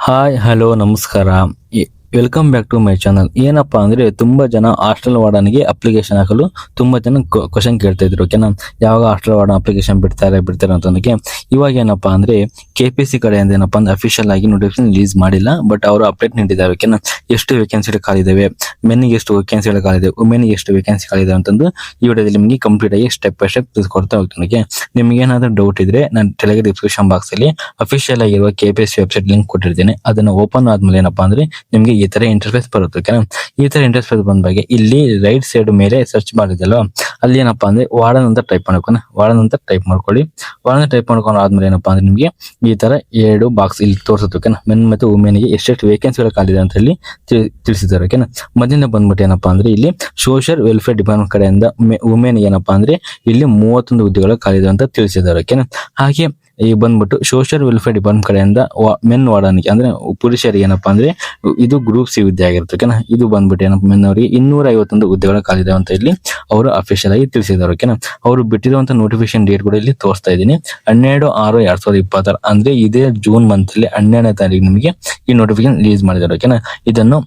Hi hello ನಮಸ್ಕಾರ. Welcome back to my channel. ಏನಪ್ಪಾ ಅಂದ್ರೆ ತುಂಬಾ ಜನ ಹಾಸ್ಟೆಲ್ ವಾರ್ಡನ್ಗೆ ಅಪ್ಲಿಕೇಶನ್ ಹಾಕಲು ತುಂಬಾ ಜನ ಕ್ವಶನ್ ಕೇಳ್ತಾ ಇದ್ರು. ಓಕೆನಾ, ಯಾವಾಗ ಹಾಸ್ಟೆಲ್ ವಾರ್ಡನ್ ಅಪ್ಲಿಕೇಶನ್ ಬಿಡ್ತಾರೆ ಅಂತಂದಕ್ಕೆ ಇವಾಗ ಏನಪ್ಪಾ ಅಂದ್ರೆ KPC ಕಡೆಯಿಂದ ಏನಪ್ಪಾ ಅಂದ್ರೆ ಅಫಿಷಿಯಲ್ ಆಗಿ ನೋಟಿಫಿಕೇಶನ್ ರಿಲೀಸ್ ಮಾಡಿಲ್ಲ, ಬಟ್ ಅವರು ಅಪ್ಡೇಟ್ ನೀಡಿದ್ದಾರೆ. ಓಕೆನಾ, ಎಷ್ಟು ವೇಕೆನ್ಸಿ ಖಾಲಿದಾವೆ, ಮೆನ್ಗೆ ಎಷ್ಟು ವೇಕೆನ್ಸಿಗಳು ಖಾಲಿದೆ, ವುಮೆನ್ಗೆ ಎಷ್ಟು ವೇಕೆನ್ಸಿ ಖಾಲಿದೆ ಅಂತಂದು ಈ ವಿಡಿಯೋದಲ್ಲಿ ನಿಮಗೆ ಕಂಪ್ಲೀಟ್ ಆಗಿ ಸ್ಟೆಪ್ ಬೈ ಸ್ಟೆಪ್ ತಿಳಿಸ್ಕೊಡ್ತಾ ಹೋಗ್ತೀನಿ. ಓಕೆ, ನಿಮ್ಗೆ ಏನಾದ್ರೂ ಡೌಟ್ ಇದ್ರೆ ನಾನು ಕೆಳಗೆ ಡಿಸ್ಕ್ರಿಪ್ಷನ್ ಬಾಕ್ಸ್ ಅಲ್ಲಿ ಅಫಿಷಿಯಲ್ ಆಗಿರುವ KPC ವೆಬ್ಸೈಟ್ ಲಿಂಕ್ ಕೊಟ್ಟಿರ್ತೇನೆ. ಅದನ್ನ ಓಪನ್ ಆದ್ಮೇಲೆ ಏನಪ್ಪಾ ಅಂದ್ರೆ ನಿಮ್ಗೆ ಈ ತರ ಇಂಟರ್ಫೇಸ್ ಬರುತ್ತೆ. ಓಕೆನಾ, ಈ ತರ ಇಂಟರ್ಫೇಸ್ ಬಂದ ಬಗ್ಗೆ ಇಲ್ಲಿ ರೈಟ್ ಸೈಡ್ ಮೇಲೆ ಸರ್ಚ್ ಮಾಡಿದಲ್ವಾ, ಅಲ್ಲಿ ಏನಪ್ಪಾ ಅಂದ್ರೆ ವಾರ್ಡನ್ ಅಂತ ಟೈಪ್ ಮಾಡ್ಕೊಂಡು ವಾರ್ಡನ್ ಅಂತ ಟೈಪ್ ಮಾಡ್ಕೊಳ್ಳಿ. ವಾರ್ಡನ್ ಟೈಪ್ ಮಾಡ್ಕೊಂಡು ಆದ್ಮೇಲೆ ಏನಪ್ಪಾ ಅಂದ್ರೆ ನಿಮ್ಗೆ ಈ ತರ ಎರಡು ಬಾಕ್ಸ್ ಇಲ್ಲಿ ತೋರಿಸುತ್ತೆ. ಓಕೆನಾ, ಮೆನ್ ಮತ್ತು ವುಮೆನ್ಗೆ ಎಷ್ಟೆಷ್ಟು ವೇಕೆನ್ಸಿಗಳು ಖಾಲಿದೆ ಅಂತ ಹೇಳಿ ತಿಳಿಸಿದ್ದಾರೆ. ಓಕೆನಾ, ಮೊದಲಿಂದ ಬಂದ್ಬಿಟ್ಟು ಏನಪ್ಪಾ ಅಂದ್ರೆ ಇಲ್ಲಿ ಸೋಷಿಯಲ್ ವೆಲ್ಫೇರ್ ಡಿಪಾರ್ಟ್ಮೆಂಟ್ ಕಡೆಯಿಂದ ವುಮೆನ್ ಏನಪ್ಪಾ ಅಂದ್ರೆ ಇಲ್ಲಿ 31 ಹುದ್ದೆಗಳು ಖಾಲಿದೆ ಅಂತ ತಿಳಿಸಿದ್ದಾರೆ. ಓಕೆನಾ, ಹಾಗೆ ಈ ಬಂದ್ಬಿಟ್ಟು ಸೋಷಿಯಲ್ ವೆಲ್ಫೇರ್ ಡಿಪಾರ್ಟ್ಮೆಂಟ್ ಕಡೆಯಿಂದ ಮೆನ್ ವಾರ್ಡನ್ಗೆ ಅಂದ್ರೆ ಪುರುಷರಿಗೆ ಏನಪ್ಪಾ ಅಂದ್ರೆ ಇದು ಗ್ರೂಪ್ ಸಿ ಹುದ್ದೆ ಆಗಿರುತ್ತೆ. ಓಕೆನಾ, ಇದು ಬಂದ್ಬಿಟ್ಟು ಏನಪ್ಪ ಮೆನ್ ಅವರಿಗೆ 251 ಹುದ್ದೆಗಳ ಖಾಲಿದೆ ಅಂತ ಇಲ್ಲಿ ಅವರು ಅಫಿಷಿಯಲ್ ಆಗಿ ತಿಳಿಸಿದ್ದಾರೆ. ಓಕೆನಾ, ಅವರು ಬಿಟ್ಟಿರುವಂತಹ ನೋಟಿಫಿಕೇಶನ್ ಡೇಟ್ ಕೂಡ ಇಲ್ಲಿ ತೋರಿಸ್ತಾ ಇದ್ದೀನಿ. 12/6/2026 ಅಂದ್ರೆ ಇದೇ ಜೂನ್ ಮಂತ್ ಅಲ್ಲಿ 12ನೇ ತಾರೀಕು ನಿಮಗೆ ಈ ನೋಟಿಫಿಕೇಶನ್ ರಿಲೀಸ್ ಮಾಡಿದ್ದಾರೆ. ಓಕೆನಾ, ಇದನ್ನು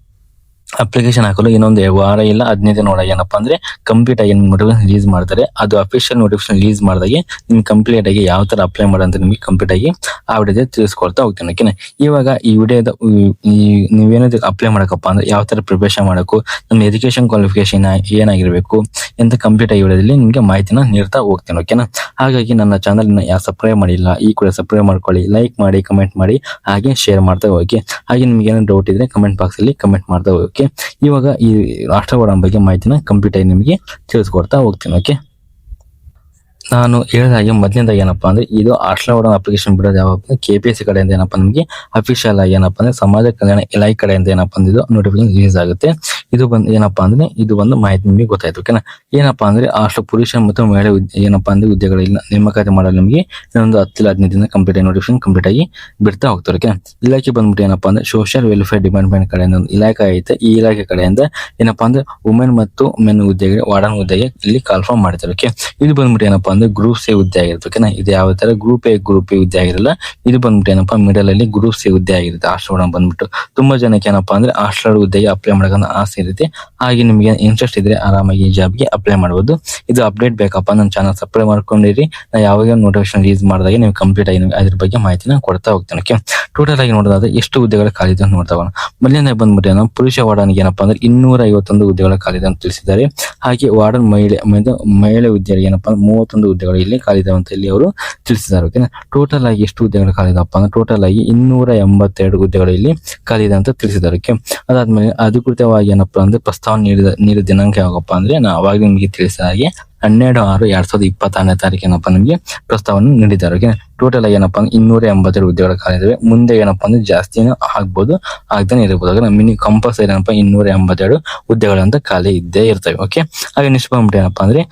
ಅಪ್ಲಿಕೇಶನ್ ಹಾಕಲು ಇನ್ನೊಂದು ವಾರ ಇಲ್ಲ 15 ದಿನ ಒಳಗೆ ಏನಪ್ಪಾ ಅಂದ್ರೆ ಕಂಪ್ಲೀಟ್ ಆಗಿ ನೋಟಿಫಿಕೇಶನ್ ರಿಲೀಸ್ ಮಾಡ್ತಾರೆ. ಅದು ಅಫಿಷಿಯಲ್ ನೋಟಿಫಿಕೇಶನ್ ರಿಲೀಸ್ ಮಾಡಿದಾಗೆ ನಿಮ್ಗೆ ಕಂಪ್ಲೀಟ್ ಆಗಿ ಯಾವ ತರ ಅಪ್ಲೈ ಮಾಡೋಂತ ನಿಮ್ಗೆ ಕಂಪ್ಲೀಟ್ ಆಗಿ ಆ ವಿಡಿಯೋದಲ್ಲಿ ತಿಳಿಸ್ಕೊಡ್ತಾ ಹೋಗ್ತೇನೆ. ಓಕೆನಾ, ಇವಾಗ ಈ ವಿಡಿಯೋದ ನೀವೇನಾದ್ರು ಅಪ್ಲೈ ಮಾಡಕಪ್ಪ ಅಂದ್ರೆ ಯಾವ ತರ ಪ್ರಿಪರೇಷನ್ ಮಾಡಬೇಕು, ನಮ್ಮ ಎಜುಕೇಶನ್ ಕ್ವಾಲಿಫಿಕೇಶನ್ ಏನಾಗಿರ್ಬೇಕು ಅಂತ ಕಂಪ್ಲೀಟ್ ಆಗಿ ವಿಡಿಯೋದಲ್ಲಿ ನಿಮ್ಗೆ ಮಾಹಿತಿನ ನೀಡ್ತಾ ಹೋಗ್ತೇನೆ. ಓಕೆನಾ, ಹಾಗಾಗಿ ನನ್ನ ಚಾನಲ್ ಯಾರು ಸಬ್ಸ್ಕ್ರೈಬ್ ಮಾಡಿಲ್ಲ ಈ ಕೂಡ ಸಬ್ಸ್ಕ್ರೈಬ್ ಮಾಡ್ಕೊಳ್ಳಿ, ಲೈಕ್ ಮಾಡಿ, ಕಮೆಂಟ್ ಮಾಡಿ, ಹಾಗೆ ಶೇರ್ ಮಾಡ್ತಾ ಹೋಗಿ. ಹಾಗೆ ನಿಮ್ಗೆ ಏನಾದ್ರು ಡೌಟ್ ಇದ್ರೆ ಕಮೆಂಟ್ ಬಾಕ್ಸ್ ಅಲ್ಲಿ ಕಮೆಂಟ್ ಮಾಡ್ತಾ ಹೋಗಿ. ಓಕೆ, ಇವಾಗ ಈ ರಾಷ್ಟ್ರ ವಾರ್ಡನ್ ಬಗ್ಗೆ ಮಾಹಿತಿನ ಕಂಪ್ಲೀಟ್ ಆಗಿ ನಿಮಗೆ ತಿಳಿಸ್ಕೊಡ್ತಾ ಹೋಗ್ತೀನಿ. ಓಕೆ, ನಾನು ಹೇಳಿದ ಹಾಗೆ ಮೊದಲಿಂದ ಏನಪ್ಪಾ ಅಂದ್ರೆ ಇದು ಹಾಸ್ಟೆಲ್ ವಾರ್ಡನ್ ಅಪ್ಲಿಕೇಶನ್ ಬಿಡೋದು ಯಾವಾಗ KPC ಕಡೆಯಿಂದ ಏನಪ್ಪಾ ನಮಗೆ ಅಫಿಷಿಯಲ್ ಆಗಿ ಏನಪ್ಪಾ ಅಂದ್ರೆ ಸಮಾಜ ಕಲ್ಯಾಣ ಇಲಾಖೆ ಕಡೆಯಿಂದ ಏನಪ್ಪಾ ಅಂದ್ರೆ ನೋಟಿಫಿಕೇಶನ್ ರಿಲೀಸ್ ಆಗುತ್ತೆ. ಇದು ಬಂದು ಏನಪ್ಪಾ ಅಂದ್ರೆ ಇದು ಒಂದು ಮಾಹಿತಿ ನಿಮಗೆ ಗೊತ್ತಾಯ್ತು. ಓಕೆನಾ, ಏನಪ್ಪಾ ಅಂದ್ರೆ ಹಾಸ್ಟೆಲ್ ಪುರುಷ ಮತ್ತು ಮಹಿಳೆ ಏನಪ್ಪಾ ಅಂದ್ರೆ ಹುದ್ದೆಗಳಿಲ್ಲ ನೇಮಕಾತಿ ಮಾಡಲು ನಿಮಗೆ ಇನ್ನೊಂದು 10-15 ದಿನ ಕಂಪ್ಲೀಟ್ ಆಗಿ ನೋಟಿಫಿಕೇಶನ್ ಕಂಪ್ಲೀಟ್ ಆಗಿ ಬಿಡ್ತಾ ಹೋಗ್ತಾರೆ. ಓಕೆ, ಇಲಾಖೆ ಬಂದ್ಬಿಟ್ಟು ಏನಪ್ಪಾ ಅಂದ್ರೆ ಸೋಷಿಯಲ್ ವೆಲ್ಫೇರ್ ಡಿಪಾರ್ಟ್ಮೆಂಟ್ ಕಡೆಯಿಂದ ಒಂದು ಇಲಾಖೆ ಐತೆ. ಈ ಇಲಾಖೆ ಕಡೆಯಿಂದ ಏನಪ್ಪಾ ಅಂದ್ರೆ ವುಮೆನ್ ಮತ್ತು ಮೆನ್ ಹುದ್ದೆಗೆ ವಾರ್ಡನ್ ಹುದ್ದೆಗೆ ಇಲ್ಲಿ ಕಾಲ್ಫಾರ್ಮ್ ಮಾಡ್ತಾರೆ. ಓಕೆ, ಇದು ಬಂದ್ಬಿಟ್ಟು ಏನಪ್ಪಾ ಅಂದ್ರೆ ಗ್ರೂಪ್ ಸಿ ಹುದ್ದೆ ಆಗಿರುತ್ತೆ. ಓಕೆನಾ, ಇದು ಯಾವ ತರ ಗ್ರೂಪ್ ಎ ಹುದ್ದೆ ಆಗಿರಲ್ಲ. ಇದು ಬಂದ್ಬಿಟ್ಟು ಏನಪ್ಪಾ ಮಿಡಲ್ ಅಲ್ಲಿ ಗ್ರೂಪ್ ಸಿ ಹುದ್ದೆ ಆಗಿರುತ್ತೆ. ಹಾಸ್ಟೆಲ್ ವಾರ್ಡನ್ ಬಂದ್ಬಿಟ್ಟು ತುಂಬಾ ಜನಕ್ಕೆ ಏನಪ್ಪಾ ಅಂದ್ರೆ ಹಾಸ್ಟೆಲ್ ಹುದ್ದೆಗೆ ಅಪ್ಲೈ ಮಾಡೋಕೆ ಆಸೆ ಇರುತ್ತೆ. ಹಾಗೆ ನಿಮಗೆ ಇಂಟ್ರೆಸ್ಟ್ ಇದ್ರೆ ಆರಾಮಾಗಿ ಈ ಜಾಬ್ಗೆ ಅಪ್ಲೈ ಮಾಡಬಹುದು. ಇದು ಅಪ್ಡೇಟ್ ಬೇಕಪ್ಪ ನನ್ನ ಚಾನಲ್ ಸಬ್ಸ್ಕ್ರೈಬ್ ಮಾಡ್ಕೊಂಡಿರಿ. ನಾ ಯಾವಾಗ ನೋಟಿಫಿಕೇಶನ್ ರಿಲೀಸ್ ಮಾಡಿದಾಗ ನೀವು ಕಂಪ್ಲೀಟ್ ಆಗಿ ಅದ್ರ ಬಗ್ಗೆ ಮಾಹಿತಿನ ಕೊಡ್ತಾ ಹೋಗ್ತೇನೆ. ಓಕೆ, ಟೋಟಲ್ ಆಗಿ ನೋಡೋದಾದ್ರೆ ಎಷ್ಟು ಹುದ್ದೆಗಳು ಖಾಲಿದೆ ಅಂತ ನೋಡ್ತಾ ಹೋಗೋಣ. ಮೊದಲನೇ ಬಂದ್ಬಿಟ್ಟು ಏನೋ ಪುರುಷ ವಾರ್ಡನ್ಗೆ ಏನಪ್ಪಾ ಅಂದ್ರೆ 251 ಹುದ್ದೆಗಳು ಖಾಲಿದೆ ಅಂತ ತಿಳಿಸಿದ್ದಾರೆ. ಹಾಗೆ ವಾರ್ಡನ್ ಮಹಿಳೆ ಹುದ್ದೆಗಳಿಗೆ ಏನಪ್ಪಾ 31 ಹುದ್ದೆಗಳು ಇಲ್ಲಿ ಖಾಲಿದೆ ಅಂತ ಇಲ್ಲಿ ಅವರು ತಿಳಿಸಿದ್ದಾರೆ. ಓಕೆನಾ, ಟೋಟಲ್ ಆಗಿ ಎಷ್ಟು ಹುದ್ದೆಗಳು ಖಾಲಿದಪ್ಪ ಅಂದ್ರೆ ಟೋಟಲ್ ಆಗಿ 282 ಹುದ್ದೆಗಳು ಇಲ್ಲಿ ಖಾಲಿದೆ ಅಂತ ತಿಳಿಸಿದ್ದಾರೆ. ಓಕೆ, ಅದಾದ್ಮೇಲೆ ಅಧಿಕೃತವಾಗಿ ಏನಪ್ಪಾ ಅಂದ್ರೆ ಪ್ರಸ್ತಾವನೆ ನೀಡಿದ ದಿನಾಂಕ ಯಾವಾಗಪ್ಪ ಅಂದ್ರೆ ನಾ ಅವಾಗ ನಿಮಗೆ ತಿಳಿಸಿದ ಹಾಗೆ 12/6/2026ನೇ ತಾರೀಕು ಏನಪ್ಪಾ ನಿಮಗೆ ಪ್ರಸ್ತಾವನೆ ನೀಡಿದ್ದಾರೆ. ಓಕೆ, ಟೋಟಲ್ ಆಗಿ ಏನಪ್ಪಾ ಅಂದ್ರೆ 282 ಹುದ್ದೆಗಳು ಖಾಲಿದಾವೆ. ಮುಂದೆ ಏನಪ್ಪಾ ಅಂದ್ರೆ ಜಾಸ್ತಿನೂ ಆಗ್ಬೋದು, ಆಗ್ತಾನೆ ಇರಬಹುದು. ಮಿನಿ ಕಂಪಲ್ಸರಿ ಏನಪ್ಪಾ 282 ಹುದ್ದೆಗಳಂತ ಖಾಲಿ ಇದ್ದೇ ಇರ್ತವೆ. ಓಕೆ, ಹಾಗೆ ನೆಕ್ಸ್ಟ್ ಬಂದ್ಬಿಟ್ಟು ಏನಪ್ಪಾ ಅಂದ್ರೆ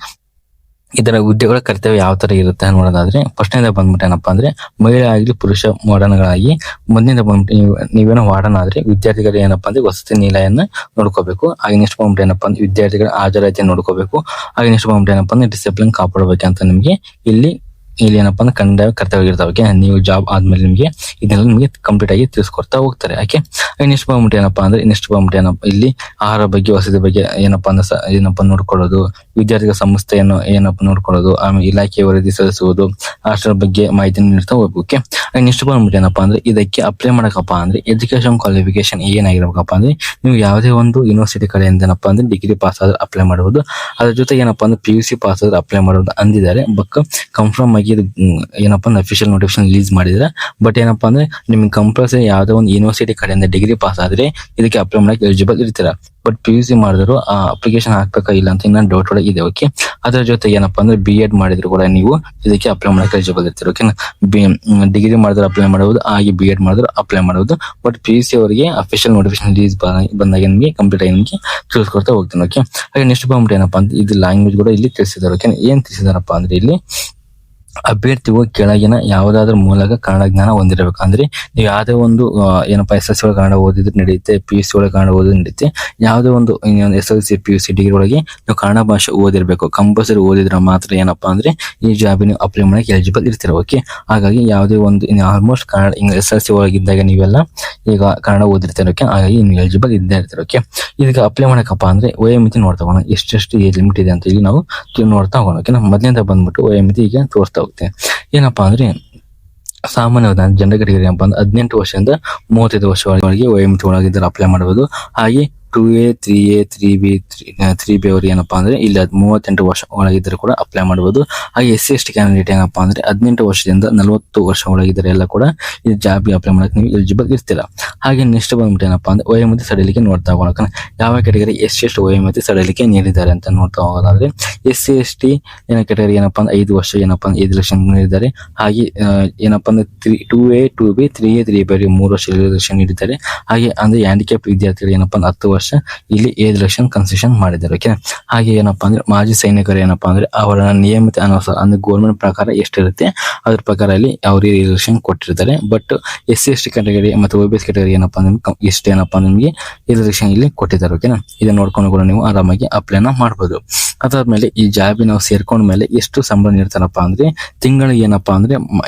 ಇದರ ಹುದ್ದೆಗಳ ಕರ್ತವ್ಯ ಯಾವ ತರ ಇರುತ್ತೆ ನೋಡೋದಾದ್ರೆ ಫಸ್ಟ್ನೇದ ಬಂದ್ಬಿಟ್ಟು ಏನಪ್ಪಾ ಅಂದ್ರೆ ಮಹಿಳೆ ಆಗಲಿ ಪುರುಷ ವಾರ್ಡನ್ಗಳಾಗಿ ಮೊದಲಿಂದ ಬಂದ್ಬಿಟ್ಟು ನೀವೇನೋ ವಾರ್ಡನ್ ಆದ್ರೆ ವಿದ್ಯಾರ್ಥಿಗಳು ಏನಪ್ಪಾ ಅಂದ್ರೆ ವಸತಿ ನಿಲಯನ್ನ ನೋಡ್ಕೋಬೇಕು. ಹಾಗೆ ನೆಕ್ಸ್ಟ್ ಬಂದ್ಬಿಟ್ಟು ಏನಪ್ಪಾ ಅಂದ್ರೆ ವಿದ್ಯಾರ್ಥಿಗಳ ಹಾಜರಾತಿ ನೋಡ್ಕೋಬೇಕು. ಹಾಗೆ ನೆಕ್ಸ್ಟ್ ಬಂದ್ಬಿಟ್ಟು ಏನಪ್ಪಾ ಅಂದ್ರೆ ಡಿಸಿಪ್ಲಿನ್ ಕಾಪಾಡಬೇಕಂತ ನಿಮ್ಗೆ ಇಲ್ಲಿ ಏನಪ್ಪಾ ಅಂದ್ರೆ ಕನ್ನಡ ಕರ್ತವ್ಯ ಇರ್ತಾವೆ. ಓಕೆ, ನೀವು ಜಾಬ್ ಆದ್ಮೇಲೆ ನಿಮ್ಗೆ ಇದನ್ನೆಲ್ಲ ನಿಮಗೆ ಕಂಪ್ಲೀಟ್ ಆಗಿ ತಿಳಿಸ್ಕೊಡ್ತಾ ಹೋಗ್ತಾರೆ. ಓಕೆ, ನೆಕ್ಸ್ಟ್ ಬಂದ್ಬಿಟ್ಟು ಏನಪ್ಪಾ ಇಲ್ಲಿ ಆಹಾರ ಬಗ್ಗೆ ವಸತಿ ಬಗ್ಗೆ ಏನಪ್ಪಾ ನೋಡ್ಕೊಳ್ಳೋದು, ವಿದ್ಯಾರ್ಥಿಗಳ ಸಂಸ್ಥೆಯನ್ನು ಏನಪ್ಪಾ ನೋಡ್ಕೊಳ್ಳೋದು, ಆಮೇಲೆ ಇಲಾಖೆ ವರದಿ ಸಲ್ಲಿಸುವುದು, ಹಾಸ್ಟೆಲ್ ಬಗ್ಗೆ ಮಾಹಿತಿ ನೀಡ್ತಾ ಹೋಗ್ಬೇಕು. ಓಕೆ, ನೆಕ್ಸ್ಟ್ ಬಂದ್ಬಿಟ್ಟು ಏನಪ್ಪಾ ಅಂದ್ರೆ ಇದಕ್ಕೆ ಅಪ್ಲೈ ಮಾಡಕಪ್ಪ ಅಂದ್ರೆ ಎಜುಕೇಶನ್ ಕ್ವಾಲಿಫಿಕೇಶನ್ ಏನಾಗಿರ್ಬೇಕಪ್ಪ ಅಂದ್ರೆ ನೀವು ಯಾವುದೇ ಒಂದು ಯೂನಿವರ್ಸಿಟಿ ಕಡೆಯಿಂದ ಏನಪ್ಪಾ ಅಂದ್ರೆ ಡಿಗ್ರಿ ಪಾಸ್ ಆದ್ರೆ ಅಪ್ಲೈ ಮಾಡಬಹುದು. ಅದ್ರ ಜೊತೆಗೆ ಏನಪ್ಪಾ ಅಂದ್ರೆ PUC ಪಾಸ್ ಆದ್ರೆ ಅಪ್ಲೈ ಮಾಡೋದು ಅಂದಿದ್ದಾರೆ. ಬಟ್ ಕನ್ಫರ್ಮ್ ಆಗಿ ಇದು ಏನಪ್ಪಾ ಅಂದ್ರೆ ಅಫಿಷಿಯಲ್ ನೋಟಿಫಿಕೇಶನ್ ರಿಲೀಸ್ ಮಾಡಿದ್ರೆ ಬಟ್ ಏನಪ್ಪಾ ಅಂದ್ರೆ ನಿಮ್ಗೆ ಕಂಪಲ್ಸರಿ ಯಾವುದೋ ಒಂದು ಯೂನಿವರ್ಸಿಟಿ ಕಡೆಯಿಂದ ಡಿಗ್ರಿ ಪಾಸ್ ಆದ್ರೆ ಇದಕ್ಕೆ ಅಪ್ಲೈ ಮಾಡಕ್ಕೆ ಎಲಿಜಿಬಲ್ ಇರ್ತೀರ. ಬಟ್ PUC ಮಾಡಿದ್ರು ಆ ಅಪ್ಲಿಕೇಶನ್ ಹಾಕ್ಬೇಕಾ ಇಲ್ಲ ಅಂತ ಇನ್ನೊಂದು ಡೌಟ್ ಒಳಗೆ ಇದೆ. ಓಕೆ, ಅದರ ಜೊತೆಗೆ ಏನಪ್ಪಾ ಅಂದ್ರೆ BEd ಮಾಡಿದ್ರು ಕೂಡ ನೀವು ಇದಕ್ಕೆ ಅಪ್ಲೈ ಮಾಡಕ್ಕೆ ಎಲಿಜಿಬಲ್ ಇರ್ತೀರ. ಓಕೆ, ಡಿಗ್ರಿ ಮಾಡಿದ್ರೆ ಅಪ್ಲೈ ಮಾಡಬಹುದು, ಹಾಗೆ BEd ಮಾಡಿದ್ರು ಅಪ್ಲೈ ಮಾಡಬಹುದು. ಬಟ್ PUC ಅವರಿಗೆ ಅಫಿಷಿಯಲ್ ನೋಟಿಫಿಕೇಶನ್ ರಿಲೀಸ್ ಬಂದಾಗ ನಿಮಗೆ ಕಂಪ್ಲೀಟ್ ಆಗಿ ನಿಮಗೆ ತಿಳಿಸ್ಕೊಡ್ತಾ ಹೋಗ್ತೀನಿ. ಓಕೆ, ಹಾಗೆ ನೆಕ್ಸ್ಟ್ ಬಂದ್ಬಿಟ್ಟು ಏನಪ್ಪಾ ಅಂದ್ರೆ ಇದು ಲ್ಯಾಂಗ್ವೇಜ್ ಕೂಡ ಇಲ್ಲಿ ತಿಳಿಸಿದ್ದಾರೆ. ಓಕೆ, ಏನ್ ತಿಳಿಸಿದಾರಪ್ಪ ಅಂದ್ರೆ ಇಲ್ಲಿ ಅಭ್ಯರ್ಥಿಗೂ ಕೆಳಗಿನ ಯಾವುದಾದ್ರೂ ಮೂಲಕ ಕನ್ನಡ ಜ್ಞಾನ ಹೊಂದಿರಬೇಕು. ಅಂದ್ರೆ ನೀವು ಯಾವುದೇ ಒಂದು ಏನಪ್ಪಾ ಎಸ್ ಎಲ್ ಸಿ ಒಳಗೆ ಕನ್ನಡ ಓದಿದ್ರೆ ನಡೆಯುತ್ತೆ, ಪಿ ಯು ಸಿ ಒಳಗೆ ಕನ್ನಡ ಓದಿದ್ರೆ ನಡೆಯುತ್ತೆ. ಯಾವುದೇ ಒಂದು S L C, P U C, degree ಒಳಗೆ ನೀವು ಕನ್ನಡ ಭಾಷೆ ಓದಿರ್ಬೇಕು. ಕಂಪಲ್ಸರಿ ಓದಿದ್ರೆ ಮಾತ್ರ ಏನಪ್ಪಾ ಅಂದ್ರೆ ಈ ಜಾಬ್ ನೀವು ಅಪ್ಲೈ ಮಾಡಕ್ಕೆ ಎಲಿಜಿಬಲ್ ಇರ್ತೀರ. ಓಕೆ, ಹಾಗಾಗಿ ಯಾವುದೇ ಒಂದು almost Kannada S L C ಒಳಗಿದ್ದಾಗ ನೀವೆಲ್ಲ ಈಗ ಕನ್ನಡ ಓದಿರ್ತೀರ. ಓಕೆ, ಹಾಗಾಗಿ ನೀವು ಎಲಿಜಿಬಲ್ ಇದ್ದೇ ಇರ್ತೀರ. ಓಕೆ, ಇದಕ್ಕೆ ಅಪ್ಲೈ ಮಾಡಕಪ್ಪ ಅಂದ್ರೆ ವಯೋಮಿತಿ ನೋಡ್ತಾ ಹೋಗೋಣ, ಎಷ್ಟೆಷ್ಟು ಏಜ್ ಲಿಮಿಟ್ ಇದೆ ಅಂತ ಇಲ್ಲಿ ನಾವು ನೋಡ್ತಾ ಹೋಗೋಣ. ಓಕೆ, ನಮ್ಮ ಮೊದಲಿಂದ ಬಂದ್ಬಿಟ್ಟು ವಯೋಮಿತಿ ಈಗ ತೋರಿಸ್ತಾ ಹೋಗ್ತೇನೆ. ಏನಪ್ಪಾ ಅಂದ್ರೆ ಸಾಮಾನ್ಯವಾದ ಜನರ ಕೆಟಗರಿ ಏನಪ್ಪಾ ಅಂದ್ರೆ 18 ವರ್ಷದಿಂದ 35 ವರ್ಷ ಒಳಗೆ ವಯೋಮಿತಿ ಒಳಗಿದ್ದರೆ ಅಪ್ಲೈ ಮಾಡಬಹುದು. ಹಾಗೆ 2A, 3A, 3B, 3B ಅವರು ಏನಪ್ಪಾ ಅಂದ್ರೆ ಇಲ್ಲಿ 38 ವರ್ಷ ಒಳಗಿದ್ದರೆ ಕೂಡ ಅಪ್ಲೈ ಮಾಡಬಹುದು. ಹಾಗೆ SC/ST ಕ್ಯಾಂಡಿಡೇಟ್ ಏನಪ್ಪಾ ಅಂದ್ರೆ 18 ವರ್ಷದಿಂದ 40 ವರ್ಷ ಒಳಗಿದ್ದರೆ ಎಲ್ಲ ಕೂಡ ಈ ಜಾಬ್ ಅಪ್ಲೈ ಮಾಡಕ್ಕೆ ನೀವು ಎಲಿಜಿಬಲ್ ಇರ್ತೀರಾ. ಹಾಗೆ ನೆಕ್ಸ್ಟ್ ಬಂದ್ಬಿಟ್ಟು ಏನಪ್ಪಾ ಅಂದ್ರೆ ವಯೋಮಿತಿ ಸಡಿಲಿಕೆ ನೋಡ್ತಾ ಹೋಗೋಣ. ಯಾವ ಕೆಟಗರಿ ಎಷ್ಟು ವಯೋಮಿತಿ ಸಡಿಲಿಕೆ ನೀಡಿದ್ದಾರೆ ಅಂತ ನೋಡ್ತಾ ಹೋಗೋದಾದ್ರೆ SC/ST ಕೆಟಗರಿ ಏನಪ್ಪಾ ಅಂದ್ರೆ 5 ವರ್ಷ ಏನಪ್ಪಾ ಅಂದ್ರೆ 5 ಲಕ್ಷ ನೀಡಿದ್ದಾರೆ. ಹಾಗೆ ಏನಪ್ಪಾ ಅಂದ್ರೆ 2A, 2B, 3A, 3B 3 ವರ್ಷ 7 ಲಕ್ಷ ನೀಡಿದ್ದಾರೆ. ಹಾಗೆ ಅಂದ್ರೆ ಹ್ಯಾಂಡಿಕ್ಯಾಪ್ ವಿದ್ಯಾರ್ಥಿಗಳು ಏನಪ್ಪಾ ಅಂದ್ರೆ 10 ವರ್ಷ ಇಲ್ಲಿ 7 ಲಕ್ಷ ಕನ್ಸೆಷನ್ ಮಾಡಿದ್ದಾರೆ. ಓಕೆ, ಹಾಗೆ ಏನಪ್ಪಾ ಅಂದ್ರೆ ಮಾಜಿ ಸೈನಿಕರು ಏನಪ್ಪಾ ಅಂದ್ರೆ ಅವರ ನಿಯಮಿತ ಅನುಸಾರ ಅಂದ್ರೆ ಗೌರ್ಮೆಂಟ್ ಪ್ರಕಾರ ಎಷ್ಟಿರುತ್ತೆ ಅದ್ರ ಪ್ರಕಾರ ಇಲ್ಲಿ ಅವ್ರಿಗೆ 7 ಲಕ್ಷ ಕೊಟ್ಟಿರ್ತಾರೆ. ಬಟ್ SC/ST ಕ್ಯಾಟಗರಿ ಮತ್ತು OBC ಕ್ಯಾಟಗರಿ ಏನಪ್ಪಾ ಅಂದ್ರೆ ಎಷ್ಟು ಏನಪ್ಪಾ ನಿಮಗೆ 7 ಲಕ್ಷ ಇಲ್ಲಿ ಕೊಟ್ಟಿದ್ದಾರೆ. ಓಕೆನಾ, ಇದನ್ನ ನೋಡ್ಕೊಂಡು ಕೂಡ ನೀವು ಆರಾಮಾಗಿ ಅಪ್ಲೈನ ಮಾಡ್ಬೋದು. ಅದಾದ್ಮೇಲೆ ಈ ಜಾಬ್ ನಾವು ಸೇರ್ಕೊಂಡ ಮೇಲೆ ಎಷ್ಟು ಸಂಬಳ ನೀಡ್ತಾರಪ್ಪ ಅಂದ್ರೆ ತಿಂಗಳಿಗೆ ಏನಪ್ಪಾ ಅಂದ್ರೆ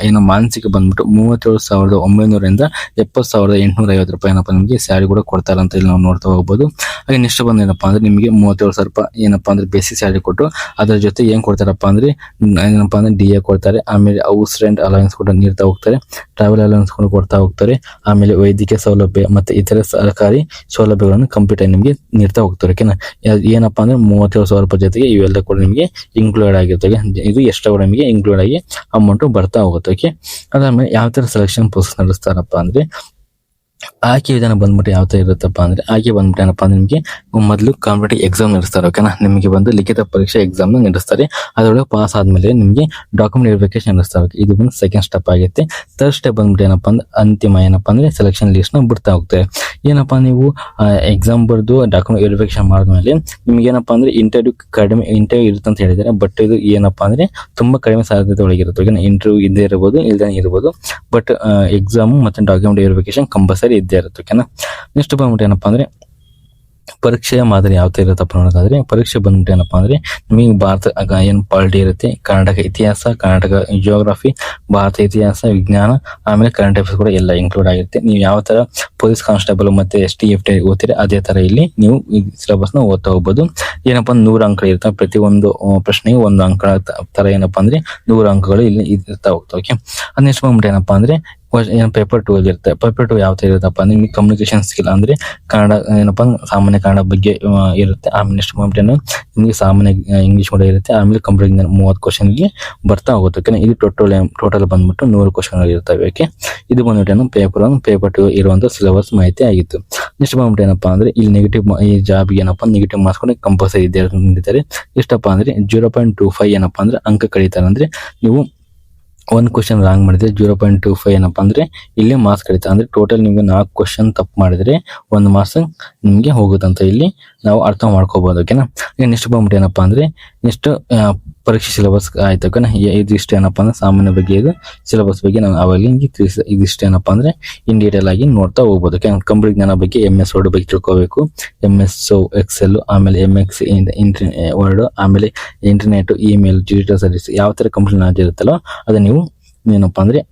ಮಾನಸಿಕ ಬಂದ್ಬಿಟ್ಟು 37,900ರಿಂದ 70,850 ರೂಪಾಯಿ ಏನಪ್ಪಾ ನಿಮಗೆ ಸ್ಯಾಲರಿ ಕೂಡ ಕೊಡ್ತಾರೆ ಅಂತ ಇಲ್ಲಿ ನಾವು ನೋಡ್ತಾ ಹೋಗ್ಬೋದು. ಹಾಗೆ ನೆಕ್ಸ್ಟ್ ಬಂದು ಏನಪ್ಪಾ ಅಂದ್ರೆ ನಿಮಗೆ 37,000 ರೂಪಾಯಿ ಏನಪ್ಪಾ ಅಂದ್ರೆ ಬೇಸಿಕ್ ಸ್ಯಾಲರಿ ಕೊಟ್ಟು ಅದರ ಜೊತೆ ಏನ್ ಕೊಡ್ತಾರಪ್ಪ ಅಂದ್ರೆ ಏನಪ್ಪಾ ಅಂದ್ರೆ DA ಕೊಡ್ತಾರೆ. ಆಮೇಲೆ ಹೌಸ್ ರೆಂಟ್ ಅಲವೆನ್ಸ್ ಕೂಡ ನೀಡ್ತಾ ಹೋಗ್ತಾರೆ, ಟ್ರಾವೆಲ್ ಅಲವೆನ್ಸ್ ಕೂಡ ಕೊಡ್ತಾ ಹೋಗ್ತಾರೆ. ಆಮೇಲೆ ವೈದ್ಯಕೀಯ ಸೌಲಭ್ಯ ಮತ್ತೆ ಇತರ ಸರ್ಕಾರಿ ಸೌಲಭ್ಯಗಳನ್ನು ಕಂಪ್ಲೀಟ್ ಆಗಿ ನಿಮಗೆ ನೀಡ್ತಾ ಹೋಗ್ತಾರೆ. ಓಕೆನಾ, ಏನಪ್ಪಾ ಅಂದ್ರೆ 37,000 ರೂಪಾಯಿ ಜೊತೆಗೆ ಇವೆಲ್ಲ ಕೂಡ ನಿಮಗೆ ಇನ್ಕ್ಲೂಡ್ ಆಗಿರ್ತವೆ. ಇದು ಎಕ್ಸ್ಟ್ರಾ ಕೂಡ ನಿಮಗೆ ಇನ್ಕ್ಲೂಡ್ ಆಗಿ ಅಮೌಂಟ್ ಬರ್ತಾ ಹೋಗುತ್ತೆ. ಓಕೆ, ಅದಾದ್ಮೇಲೆ ಯಾವ ತರ ಸೆಲೆಕ್ಷನ್ ಪ್ರೊಸೆಸ್ ನಡೆಸ್ತಾರಪ್ಪ ಅಂದ್ರೆ ಆಯ್ಕೆ ವಿಧಾನ ಬಂದ್ಬಿಟ್ಟು ಯಾವ ತರ ಇರುತ್ತಪ್ಪ ಅಂದ್ರೆ ಆಯ್ಕೆ ಬಂದ್ಬಿಟ್ಟು ಏನಪ್ಪಾ ಅಂದ್ರೆ ನಿಮಗೆ ಮೊದಲು ಕಾಂಪಿಟೇಟಿವ್ ಎಕ್ಸಾಮ್ ನಡೆಸ್ತಾರೆ. ಓಕೆನಾ, ನಿಮಗೆ ಬಂದು ಲಿಖಿತ ಪರೀಕ್ಷೆ ಎಕ್ಸಾಮ್ ನಡೆಸ್ತಾರೆ. ಅದರೊಳಗೆ ಪಾಸ್ ಆದ್ಮೇಲೆ ನಿಮಗೆ ಡಾಕ್ಯುಮೆಂಟ್ ವೆರಿಫಿಕೇಶನ್ ನಡೆಸ್ತಾರೆ. ಇದು ಬಂದು ಸೆಕೆಂಡ್ ಸ್ಟೆಪ್ ಆಗುತ್ತೆ. ಥರ್ಡ್ ಸ್ಟೆಪ್ ಬಂದ್ಬಿಟ್ಟು ಏನಪ್ಪಾ ಅಂದ್ರೆ ಅಂತಿಮ ಏನಪ್ಪಾ ಅಂದ್ರೆ ಸೆಲೆಕ್ಷನ್ ಲಿಸ್ಟ್ ನ ಬಿಡ್ತಾ ಹೋಗ್ತಾರೆ. ಏನಪ್ಪಾ ನೀವು ಎಕ್ಸಾಮ್ ಬರ್ದು ಡಾಕ್ಯುಮೆಂಟ್ ವೆರಿಫಿಕೇಶನ್ ಮಾಡಿದ್ಮೇಲೆ ನಿಮ್ಗೆ ಏನಪ್ಪಾ ಅಂದ್ರೆ ಇಂಟರ್ವ್ಯೂ ಇರುತ್ತೆ ಅಂತ ಹೇಳಿದ್ದಾರೆ. ಬಟ್ ಇದು ಏನಪ್ಪಾ ಅಂದ್ರೆ ತುಂಬಾ ಕಡಿಮೆ ಸಾಧ್ಯತೆ ಒಳಗಿರುತ್ತೆ. ಓಕೆನಾ, ಇಂಟರ್ವ್ಯೂ ಇದ್ದೇ ಇರಬಹುದು, ಇಲ್ಲದೇ ಇರಬಹುದು. ಬಟ್ ಎಕ್ಸಾಮ್ ಮತ್ತೆ ಡಾಕ್ಯುಮೆಂಟ್ ವೆರಿಫಿಕೇಶನ್ ಕಂಪಲ್ಸರಿ ಇದ್ದೇ ಇರುತ್ತೆ. ಓಕೆನಾ, ನೆಕ್ಸ್ಟ್ ಬಂದ್ಬಿಟ್ಟು ಏನಪ್ಪಾ ಅಂದ್ರೆ ಪರೀಕ್ಷೆಯ ಮಾದರಿ ಯಾವ ತರ ಇರುತ್ತಪ್ಪ ನೋಡೋದಾದ್ರೆ ಪರೀಕ್ಷೆ ಬಂದ್ಬಿಟ್ಟು ಏನಪ್ಪಾ ಅಂದ್ರೆ ನಿಮಗೆ ಭಾರತ ಏನ್ ಪಾಲಿಟಿ ಇರುತ್ತೆ, ಕರ್ನಾಟಕ ಇತಿಹಾಸ, ಕರ್ನಾಟಕ ಜಿಯೋಗ್ರಫಿ, ಭಾರತ ಇತಿಹಾಸ, ವಿಜ್ಞಾನ, ಆಮೇಲೆ ಕರೆಂಟ್ ಅಫೇರ್ಸ್ ಕೂಡ ಎಲ್ಲ ಇನ್ಕ್ಲೂಡ್ ಆಗಿರುತ್ತೆ. ನೀವು ಯಾವ ತರ ಪೊಲೀಸ್ ಕಾನ್ಸ್ಟೇಬಲ್ ಮತ್ತೆ ST/FT ಓದ್ತೀರಿ ಅದೇ ತರ ಇಲ್ಲಿ ನೀವು ಈ ಸಿಲೆಬಸ್ ನ ಓದ್ತಾ ಹೋಗ್ಬೋದು. ಏನಪ್ಪಾ 100 ಅಂಕ ಇರುತ್ತೆ. ಪ್ರತಿ ಒಂದು ಪ್ರಶ್ನೆಗೆ 1 ಅಂಕ ತರ ಏನಪ್ಪಾ ಅಂದ್ರೆ 100 ಅಂಕಗಳು ಇಲ್ಲಿ ಇರ್ತಾ ಹೋಗ್ತಾವೆ. ಓಕೆ, ಅದ್ ನೆಕ್ಸ್ಟ್ ಬಂದ್ಬಿಟ್ಟು ಏನಪ್ಪಾ ಅಂದ್ರೆ ಪೇಪರ್ 2 ಇರುತ್ತೆ. ಪೇಪರ್ 2 ಯಾವ ತರ ಇರುತ್ತಪ್ಪ ಅಂದ್ರೆ ನಿಮಗೆ ಕಮ್ಯುನಿಕೇಶನ್ ಸ್ಕಿಲ್ ಅಂದ್ರೆ ಕನ್ನಡ ಏನಪ್ಪಾ ಸಾಮಾನ್ಯ ಕನ್ನಡ ಬಗ್ಗೆ ಇರುತ್ತೆ. ಆಮೇಲೆ ನೆಕ್ಸ್ಟ್ ಬಂದ್ಬಿಟ್ಟು ನಿಮಗೆ ಸಾಮಾನ್ಯ ಇಂಗ್ಲಿಷ್ ಕೂಡ ಇರುತ್ತೆ. ಆಮೇಲೆ ಕಂಪ್ಯೂಟರ್ 30 ಕ್ವಶನ್ ಗೆ ಬರ್ತಾ ಹೋಗುತ್ತೆ. ಓಕೆ, ಇದು ಟೋಟಲ್ ಬಂದ್ಬಿಟ್ಟು 100 ಕ್ವಶನ್ ಇರ್ತವೆ. ಓಕೆ, ಇದು ಬಂದ್ಬಿಟ್ಟು ಪೇಪರ್ 2 ಇರುವಂತ ಸಿಲೆಬಸ್ ಮಾಹಿತಿ ಆಗಿತ್ತು. ನೆಕ್ಸ್ಟ್ ಬಂದ್ಬಿಟ್ಟು ಏನಪ್ಪಾ ಅಂದ್ರೆ ಇಲ್ಲಿ ನೆಗೆಟಿವ್ ಈ ಜಾಬ್ ಏನಪ್ಪಾ ನೆಗೆಟಿವ್ ಮಾರ್ಕ್ಸ್ ಕೂಡ ಕಂಪಲ್ಸರಿ ಇದ್ದೇ ನೀಡಿದ್ದಾರೆ. ಎಷ್ಟಪ್ಪಾ ಅಂದ್ರೆ 0.25 ಏನಪ್ಪಾ ಅಂದ್ರೆ ಅಂಕ ಕಳೀತಾರೆ. ಅಂದ್ರೆ ನೀವು 1 ಕ್ವಶನ್ ರಾಂಗ್ ಮಾಡಿದ್ರೆ 0.25 ಏನಪ್ಪಾ ಅಂದ್ರೆ ಇಲ್ಲಿ ಮಾರ್ಕ್ಸ್ ಕಳೀತಾರೆ. ಅಂದ್ರೆ ಟೋಟಲ್ ನಿಮ್ಗೆ 4 ಕ್ವಶನ್ ತಪ್ಪು ಮಾಡಿದ್ರೆ 1 ಮಾರ್ಕ್ಸ್ ನಿಮ್ಗೆ ಹೋಗುತ್ತಂತ ಇಲ್ಲಿ ನಾವು ಅರ್ಥ ಮಾಡ್ಕೋಬಹುದು. ಓಕೆನಾ, ನೆಕ್ಸ್ಟ್ ಬಂದ್ಬಿಟ್ಟು ಏನಪ್ಪಾ ಅಂದ್ರೆ ನೆಕ್ಸ್ಟ್ ಪರೀಕ್ಷೆ ಸಿಲೆಬಸ್ ಆಯ್ತು. ಓಕೆನಾ, ಇದಿಷ್ಟು ಏನಪ್ಪಾ ಅಂದ್ರೆ ಸಾಮಾನ್ಯ ಬಗ್ಗೆ ಇದು ಸಿಲೆಬಸ್ ಬಗ್ಗೆ ನಾನು ಅವಾಗಲೇ ಇದಿಷ್ಟು ಏನಪ್ಪಾ ಅಂದ್ರೆ ಇನ್ ಡೀಟೇಲ್ ಆಗಿ ನೋಡ್ತಾ ಹೋಗ್ಬೋದು. ಓಕೆ, ಕಂಪ್ಯೂಟರ್ ಜ್ಞಾನ ಬಗ್ಗೆ MS ವರ್ಡ್ ಬಗ್ಗೆ ತಿಳ್ಕೋಬೇಕು, MS ಎಕ್ಸೆಲ್, ಆಮೇಲೆ MX ವರ್ಡ್, ಆಮೇಲೆ ಇಂಟರ್ನೆಟ್, ಇಮೇಲ್, ಡಿಜಿಟಲ್ ಸರ್ವಿಸ್ ಯಾವ ತರ ಕಂಪ್ಯೂಟರ್ ನಾಲೆಜ್ ಇರುತ್ತಲ್ಲ ಅದು ನೀವು ಏನಪ್ಪಾ ಅಂದ್ರೆ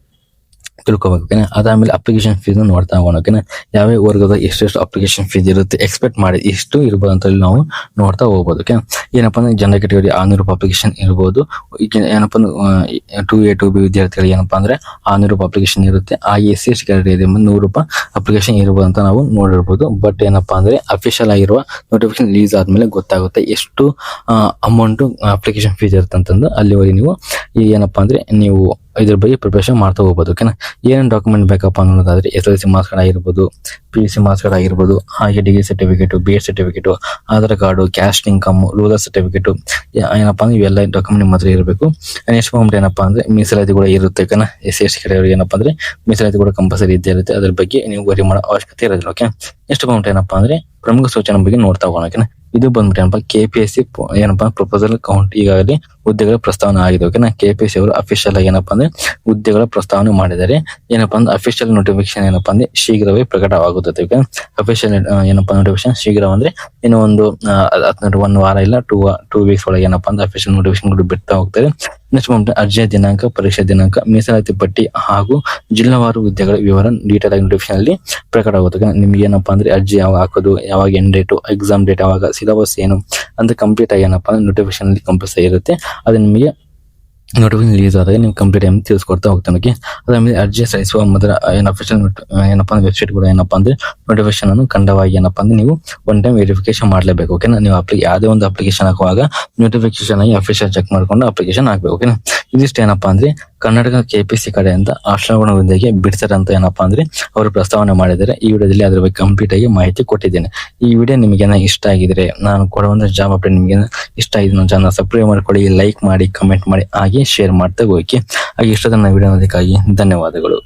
ತಿಳ್ಕೊಬೇಕು. ಓಕೆನಾ, ಅದಾದ್ಮೇಲೆ ಅಪ್ಲಿಕೇಶನ್ ಫೀಸ್ ನೋಡ್ತಾ ಹೋಗೋಣ. ಓಕೆನಾ, ಯಾವ ವರ್ಗದ ಎಷ್ಟೆಷ್ಟು ಅಪ್ಲಿಕೇಶನ್ ಫೀಸ್ ಇರುತ್ತೆ ಎಕ್ಸ್ಪೆಕ್ಟ್ ಮಾಡಿ ಎಷ್ಟು ಇರ್ಬೋದು ಅಂತ ನಾವು ನೋಡ್ತಾ ಹೋಗ್ಬೋದು. ಓಕೆ, ಏನಪ್ಪಾ ಅಂದ್ರೆ ಜನರಲ್ ಕ್ಯಾಟಗರಿ 600 ರೂಪಾಯಿ ಅಪ್ಲಿಕೇಶನ್ ಇರ್ಬೋದು. ಏನಪ್ಪಾ ಅಂದ್ರೆ 2A 2B ವಿದ್ಯಾರ್ಥಿಗಳಿಗೆ ಏನಪ್ಪಾ ಅಂದ್ರೆ 600 ರೂಪಾಯಿ ಅಪ್ಲಿಕೇಶನ್ ಇರುತ್ತೆ. ಹಾಗೆ SC/ST ಕ್ಯಾಟಗರಿ 100 ರೂಪಾಯಿ ಅಪ್ಲಿಕೇಶನ್ ಇರ್ಬೋದು ಅಂತ ನಾವು ನೋಡಿರ್ಬೋದು. ಬಟ್ ಏನಪ್ಪಾ ಅಂದ್ರೆ ಅಫಿಷಿಯಲ್ ಆಗಿರುವ ನೋಟಿಫಿಕೇಶನ್ ರಿಲೀಸ್ ಆದ್ಮೇಲೆ ಗೊತ್ತಾಗುತ್ತೆ ಎಷ್ಟು ಅಮೌಂಟ್ ಅಪ್ಲಿಕೇಶನ್ ಫೀಸ್ ಇರುತ್ತೆ ಅಂತಂದು. ಅಲ್ಲಿವರೆಗೆ ನೀವು ಏನಪ್ಪಾ ಅಂದ್ರೆ ನೀವು ಇದ್ರ ಬಗ್ಗೆ ಪ್ರಿಪರೇಷನ್ ಮಾಡ್ತಾ ಹೋಗ್ಬೋದು. ಓಕೆನಾ, ಏನೇನು ಡಾಕ್ಯುಮೆಂಟ್ ಬೇಕಪ್ಪ ಅನ್ನೋದಾದ್ರೆ SSLC ಮಾರ್ಕ್ಸ್ ಕಾರ್ಡ್ ಆಗಿರ್ಬೋದು, PUC ಮಾರ್ಕ್ಸ್ ಕಾರ್ಡ್ ಆಗಿರ್ಬೋದು, ಹಾಗೆ degree certificate, BEd certificate, Aadhaar card, caste income, rural certificate ಏನಪ್ಪಾ ಅಂದ್ರೆ ಇವೆಲ್ಲ ಡಾಕ್ಯುಮೆಂಟ್ ಮಾತ್ರ ಇರಬೇಕು. ನೆಕ್ಸ್ಟ್ ಬಂದ್ಬಿಟ್ಟು ಏನಪ್ಪಾ ಅಂದ್ರೆ ಮೀಸಲಾತಿ ಕೂಡ ಇರುತ್ತೆ. ಓಕೆನಾ, SC/ST ಕ್ಯಾಟಗರಿ ಏನಪ್ಪಾ ಅಂದ್ರೆ ಮೀಸಲಾತಿ ಕೂಡ ಕಂಪಲ್ಸರಿ ಇದ್ದೇ ಇರುತ್ತೆ. ಅದ್ರ ಬಗ್ಗೆ ನೀವು ವರಿ ಮಾಡೋ ಅವಶ್ಯಕತೆ ಇರೋದಿಲ್ಲ. ಓಕೆ, ನೆಕ್ಸ್ಟ್ ಬಂದ್ಬಿಟ್ಟು ಏನಪ್ಪಾ ಅಂದ್ರೆ ಪ್ರಮುಖ ಸೂಚನೆ ಬಗ್ಗೆ ನೋಡ್ತಾ ಹೋಗೋಣ. ಓಕೆನಾ, ಇದು ಬಂದ್ಬಿಟ್ಟು ಏನಪ್ಪಾ KPSC ಏನಪ್ಪಾ ಪ್ರಪೋಸಲ್ ಕೌಂಟ್ ಈಗಾಗಲೇ ಹುದ್ದೆಗಳ ಪ್ರಸ್ತಾವನೆ ಆಗಿದೆ. ಓಕೆನಾ, KPSC ಅವರು ಅಫಿಷಿಯಲ್ ಆಗಿ ಏನಪ್ಪಾ ಅಂದ್ರೆ ಹುದ್ದೆಗಳ ಪ್ರಸ್ತಾವನೆ ಮಾಡಿದ್ದಾರೆ. ಏನಪ್ಪಾ ಅಂದ್ರೆ ಅಫಿಷಿಯಲ್ ನೋಟಿಫಿಕೇಶನ್ ಏನಪ್ಪಾ ಅಂದ್ರೆ ಶೀಘ್ರವೇ ಪ್ರಕಟವಾಗುತ್ತದೆ. ಓಕೆ, ಅಫಿಷಿಯಲ್ ಏನಪ್ಪಾ ನೋಟಿಫಿಕೇಶನ್ ಶೀಘ್ರ ಅಂದ್ರೆ ಇನ್ನು ಒಂದು 1 ವಾರ ಇಲ್ಲ 2 ವೀಕ್ಸ್ ಒಳಗೆ ಏನಪ್ಪಾ ಅಂದ್ರೆ ಅಫಿಷಿಯಲ್ ನೋಟಿಫಿಕೇಶನ್ ಬಿಡ್ತಾ ಹೋಗ್ತಾರೆ. ನೆಕ್ಸ್ಟ್ ಅರ್ಜಿಯ ದಿನಾಂಕ, ಪರೀಕ್ಷಾ ದಿನಾಂಕ, ಮೀಸಲಾತಿ ಪಟ್ಟಿ ಹಾಗೂ ಜಿಲ್ಲಾವಾರು ಹುದ್ದೆಗಳ ವಿವರ ಡೀಟೇಲ್ ಆಗಿ ನೋಟಿಫಿಕೇಶನ್ ಅಲ್ಲಿ ಪ್ರಕಟ ಆಗುತ್ತೆ. ನಿಮ್ಗೆ ಏನಪ್ಪಾ ಅಂದ್ರೆ ಅರ್ಜಿ ಯಾವಾಗ ಹಾಕೋದು, ಯಾವಾಗ ಎಂಡ್ ಡೇಟು, ಎಕ್ಸಾಮ್ ಡೇಟ್ ಯಾವಾಗ, ಸಿಲೆಬಸ್ ಏನು ಅಂತ ಕಂಪ್ಲೀಟ್ ಆಗಿ ಏನಪ್ಪಾ ಅಂದ್ರೆ ನೋಟಿಫಿಕೇಶನ್ ಅಲ್ಲಿ ಕಂಪಲ್ಸರಿ ಇರುತ್ತೆ. ಅದು ನಿಮಗೆ ನೋಟಿಫಿಕೇಶನ್ ರಿಲೀಸ್ ಆದಾಗ ನೀವು ಕಂಪ್ಲೀಟ್ ಟೈಮ್ ತಿಳಿಸ್ಕೊಡ್ತಾ ಹೋಗ್ತಾನೆ. ಓಕೆ, ಅದಾದ್ಮೇಲೆ ಅರ್ಜಿ ಸಲ್ಲಿಸುವ ಮೊದಲ ಅಫಿಷಿಯಲ್ ಏನಪ್ಪಾ ಅಂದ್ರೆ ವೆಬ್ಸೈಟ್ ಕೂಡ ಏನಪ್ಪಾ ಅಂದ್ರೆ ನೋಟಿಫಿಕೇಶನ್ ಅನ್ನು ಖಂಡವಾಗಿ ಏನಪ್ಪಾ ಅಂದ್ರೆ ನೀವು ಒನ್ ಟೈಮ್ ವೆರಿಫಿಕೇಶನ್ ಮಾಡಲೇಬೇಕು. ಓಕೆನಾ, ನೀವು ಯಾವುದೇ ಒಂದು ಅಪ್ಲಿಕೇಶನ್ ಹಾಕುವಾಗ ನೋಟಿಫಿಕೇಶನ್ ಆಗಿ ಅಫಿಷಿಯಲ್ ಚೆಕ್ ಮಾಡ್ಕೊಂಡು ಅಪ್ಲಿಕೇಶನ್ ಹಾಕ್ಬೇಕು. ಓಕೆನಾ, ಇದಿಷ್ಟು ಏನಪ್ಪಾ ಅಂದ್ರೆ ಕರ್ನಾಟಕ KPSC ಕಡೆಯಿಂದ ಹಾಸ್ಟೆಲ್ ಹುದ್ದೆಗೆ ಬಿಡ್ತಾರೆ ಅಂತ ಏನಪ್ಪಾ ಅಂದ್ರೆ ಅವರು ಪ್ರಸ್ತಾವನೆ ಮಾಡಿದ್ದಾರೆ. ಈ ವಿಡಿಯೋದಲ್ಲಿ ಅದ್ರ ಬಗ್ಗೆ ಕಂಪ್ಲೀಟ್ ಆಗಿ ಮಾಹಿತಿ ಕೊಟ್ಟಿದ್ದೇನೆ. ಈ ವಿಡಿಯೋ ನಿಮಗೆ ಇಷ್ಟ ಆಗಿದ್ರೆ, ನಾನು ಕೊಡುವಂತ ಜಾಬ್ ಅಪ್ಡೇಟ್ ನಿಮಗೆ ಇಷ್ಟ ಆಗಿದೆ, ನನ್ನ ಚಾನಲ್ ಸಬ್ಸ್ಕ್ರೈಬ್ ಮಾಡ್ಕೊಳ್ಳಿ, ಲೈಕ್ ಮಾಡಿ, ಕಮೆಂಟ್ ಮಾಡಿ, ಹಾಗೆ ಶೇರ್ ಮಾಡ್ತಾ ಹೋಗಿ. ಹಾಗೆ ಇಷ್ಟೊಂದು ವಿಡಿಯೋ ನೋಡೋದಕ್ಕಾಗಿ ಧನ್ಯವಾದಗಳು.